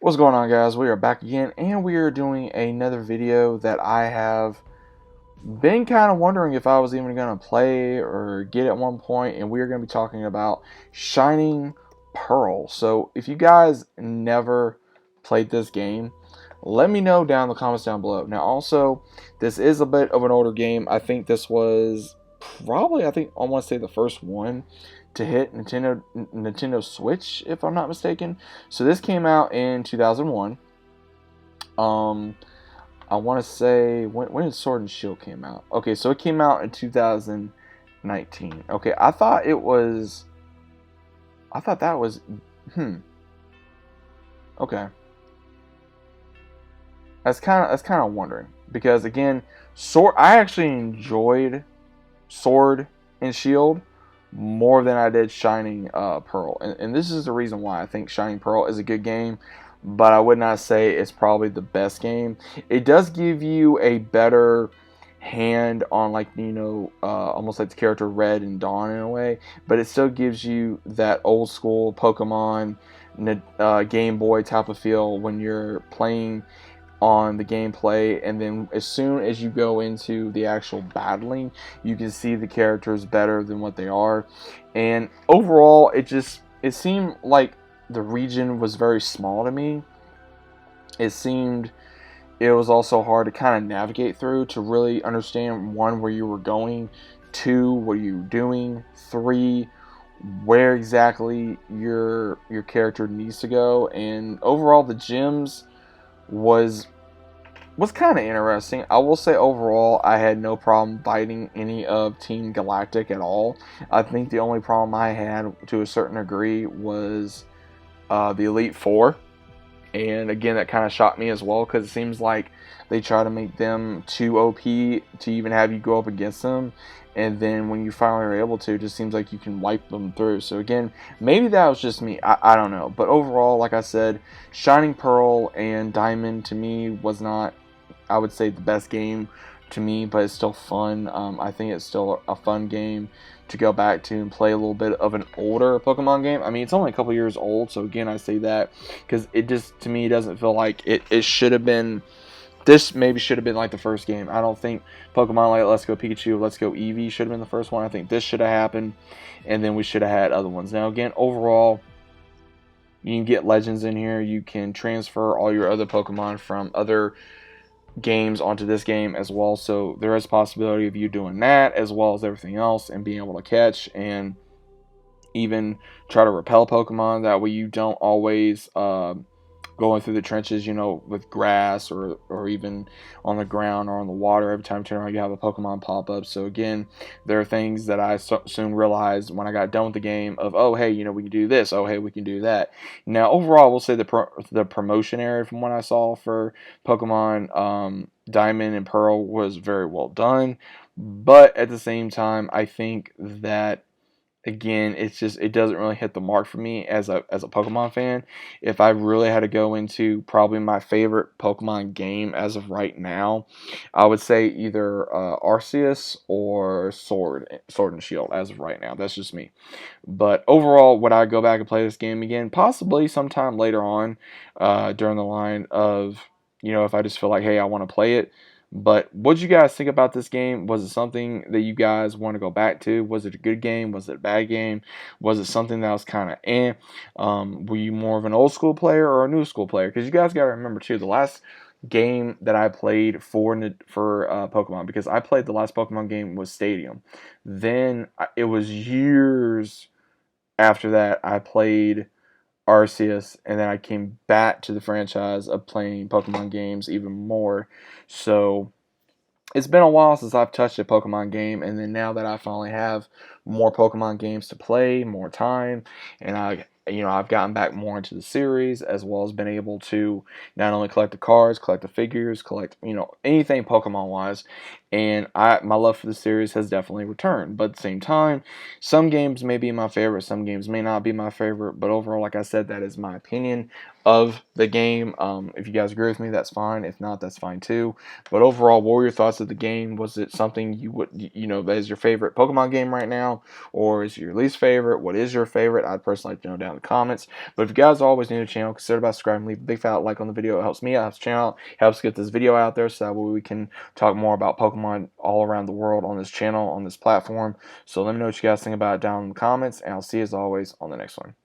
What's going on, guys? We are back again, and we are doing another video that I have been kind of wondering if I was even going to play or get at one point, and we are going to be talking about Shining Pearl. So if you guys never played this game, let me know down in the comments down below. Now also, this is a bit of an older game. I think this was probably, I want to say the first one to hit Nintendo Switch, if I'm not mistaken. So this came out in 2001. Um, I want to say when did Sword and Shield came out? Okay, so it came out in 2019. Okay, I thought that was hmm. Okay, that's kind of wondering because again, Sword. I actually enjoyed Sword and Shield more than I did Shining Pearl, and this is the reason why I think Shining Pearl is a good game, but I would not say it's probably the best game. It does give you a better hand on, like, almost like the character Red and Dawn in a way, but it still gives you that old school Pokemon Game Boy type of feel when you're playing on the gameplay, and then as soon as you go into the actual battling, you can see the characters better than what they are. And overall, it seemed like the region was very small to me. It seemed it was also hard to kind of navigate through to really understand, one, where you were going, two, what you were doing, three, where exactly your character needs to go. And overall, the gyms was kind of interesting. I will say overall, I had no problem fighting any of Team Galactic at all. I think the only problem I had, to a certain degree, was the Elite Four. And again, that kind of shocked me as well, because it seems like they try to make them too OP to even have you go up against them. And then when you finally are able to, it just seems like you can wipe them through. So again, maybe that was just me. I don't know. But overall, like I said, Shining Pearl and Diamond to me was not, I would say, the best game to me, but it's still fun. I think it's still a fun game to go back to and play a little bit of an older Pokemon game. I mean, it's only a couple years old, so again, I say that because it just, to me, doesn't feel like it should have been. This maybe should have been like the first game. I don't think Pokemon like Let's Go Pikachu, Let's Go Eevee should have been the first one. I think this should have happened, and then we should have had other ones. Now, again, overall, you can get Legends in here. You can transfer all your other Pokemon from other games onto this game as well, so there is a possibility of you doing that as well as everything else and being able to catch and even try to repel Pokemon. That way you don't always going through the trenches, with grass or even on the ground or on the water. Every time you turn around, you have a Pokemon pop up. So again, there are things that I soon realized when I got done with the game of, oh, hey, we can do this. Oh, hey, we can do that. Now, overall, we'll say the promotion area from what I saw for Pokemon Diamond and Pearl was very well done. But at the same time, I think that, again, it doesn't really hit the mark for me as a Pokemon fan. If I really had to go into probably my favorite Pokemon game as of right now, I would say either Arceus or Sword and Shield as of right now. That's just me. But overall, would I go back and play this game again? Possibly sometime later on during the line of, if I just feel like, hey, I want to play it. But what did you guys think about this game? Was it something that you guys want to go back to? Was it a good game? Was it a bad game? Was it something that was kind of eh? Were you more of an old school player or a new school player? Because you guys got to remember too, the last game that I played for Pokemon, because I played the last Pokemon game, was Stadium. Then it was years after that I played Arceus, and then I came back to the franchise of playing Pokemon games even more. So it's been a while since I've touched a Pokemon game, and then now that I finally have more Pokemon games to play, more time, and I've gotten back more into the series, as well as been able to not only collect the cards, collect the figures, collect anything Pokemon wise, and my love for the series has definitely returned. But at the same time, some games may be my favorite, some games may not be my favorite. But overall, like I said, that is my opinion of the game. If you guys agree with me, that's fine. If not, that's fine too. But overall, what were your thoughts of the game? Was it something you would, that is your favorite Pokemon game right now, or is it your least favorite? What is your favorite? I'd personally like to know down in the comments. But if you guys are always new to the channel, consider about subscribing, leave a big fat like on the video. It helps me out, helps the channel out, helps get this video out there, so that way we can talk more about Pokemon all around the world on this channel, on this platform. So let me know what you guys think about it down in the comments, and I'll see you as always on the next one.